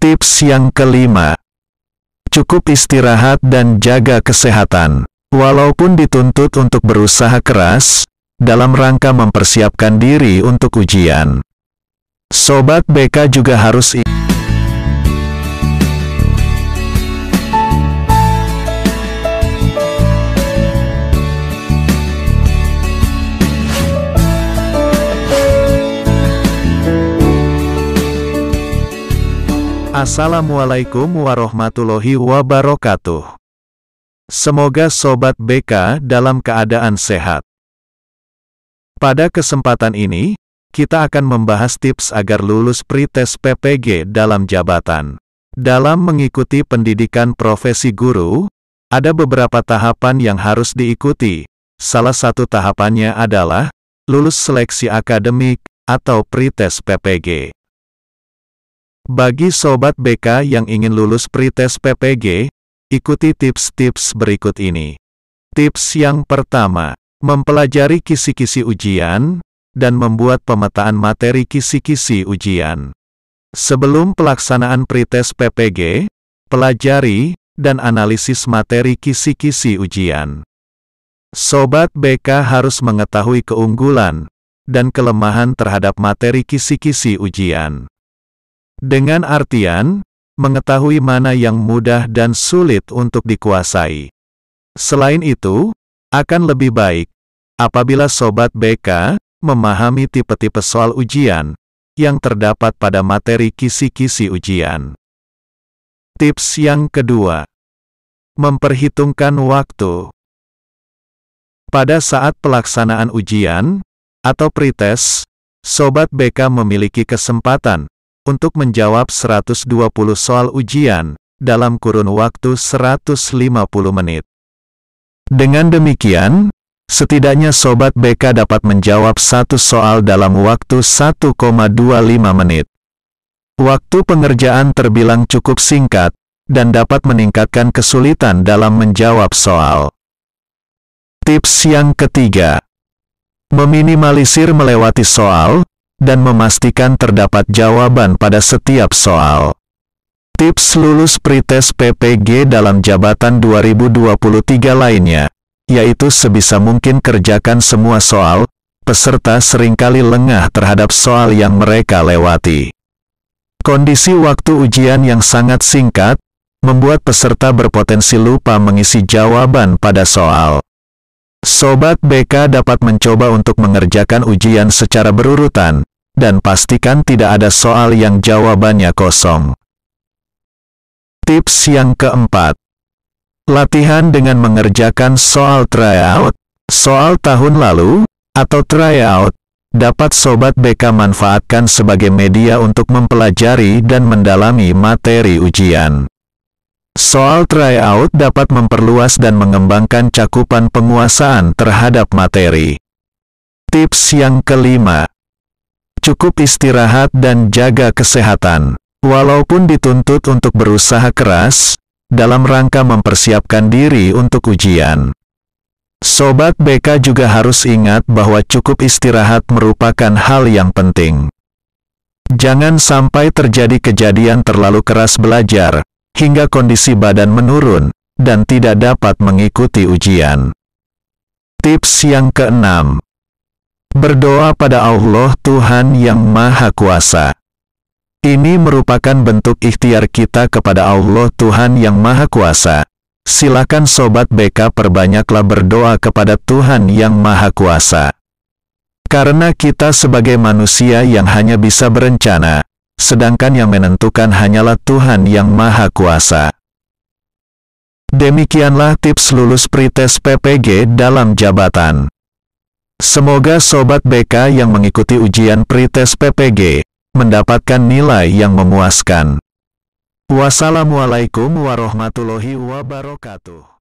Tips yang kelima, cukup istirahat dan jaga kesehatan. Walaupun dituntut untuk berusaha keras, dalam rangka mempersiapkan diri untuk ujian, Sobat BK juga harus Assalamualaikum warahmatullahi wabarakatuh. Semoga Sobat BK dalam keadaan sehat. Pada kesempatan ini, kita akan membahas tips agar lulus pretest PPG dalam jabatan. Dalam mengikuti pendidikan profesi guru, ada beberapa tahapan yang harus diikuti. Salah satu tahapannya adalah lulus seleksi akademik atau pretest PPG. Bagi Sobat BK yang ingin lulus pretest PPG, ikuti tips-tips berikut ini. Tips yang pertama, mempelajari kisi-kisi ujian, dan membuat pemetaan materi kisi-kisi ujian. Sebelum pelaksanaan pretest PPG, pelajari dan analisis materi kisi-kisi ujian. Sobat BK harus mengetahui keunggulan dan kelemahan terhadap materi kisi-kisi ujian. Dengan artian, mengetahui mana yang mudah dan sulit untuk dikuasai. Selain itu, akan lebih baik apabila Sobat BK memahami tipe-tipe soal ujian yang terdapat pada materi kisi-kisi ujian. Tips yang kedua, memperhitungkan waktu. Pada saat pelaksanaan ujian atau pretest, Sobat BK memiliki kesempatan untuk menjawab 120 soal ujian dalam kurun waktu 150 menit. Dengan demikian, setidaknya Sobat BK dapat menjawab satu soal dalam waktu 1,25 menit. Waktu pengerjaan terbilang cukup singkat, dan dapat meningkatkan kesulitan dalam menjawab soal. Tips yang ketiga, meminimalisir melewati soal, dan memastikan terdapat jawaban pada setiap soal. Tips lulus pretest PPG dalam jabatan 2023 lainnya, yaitu sebisa mungkin kerjakan semua soal. Peserta seringkali lengah terhadap soal yang mereka lewati. Kondisi waktu ujian yang sangat singkat, membuat peserta berpotensi lupa mengisi jawaban pada soal. Sobat BK dapat mencoba untuk mengerjakan ujian secara berurutan, dan pastikan tidak ada soal yang jawabannya kosong. Tips yang keempat, latihan dengan mengerjakan soal tryout. Soal tahun lalu, atau tryout, dapat Sobat BK manfaatkan sebagai media untuk mempelajari dan mendalami materi ujian. Soal tryout dapat memperluas dan mengembangkan cakupan penguasaan terhadap materi. Tips yang kelima, cukup istirahat dan jaga kesehatan. Walaupun dituntut untuk berusaha keras, dalam rangka mempersiapkan diri untuk ujian, Sobat BK juga harus ingat bahwa cukup istirahat merupakan hal yang penting. Jangan sampai terjadi kejadian terlalu keras belajar, hingga kondisi badan menurun, dan tidak dapat mengikuti ujian. Tips yang keenam, berdoa pada Allah Tuhan Yang Maha Kuasa. Ini merupakan bentuk ikhtiar kita kepada Allah Tuhan Yang Maha Kuasa. Silakan Sobat BK perbanyaklah berdoa kepada Tuhan Yang Maha Kuasa. Karena kita sebagai manusia yang hanya bisa berencana, sedangkan yang menentukan hanyalah Tuhan Yang Maha Kuasa. Demikianlah tips lulus pretest PPG dalam jabatan. Semoga Sobat BK yang mengikuti ujian pretest PPG mendapatkan nilai yang memuaskan. Wassalamualaikum warahmatullahi wabarakatuh.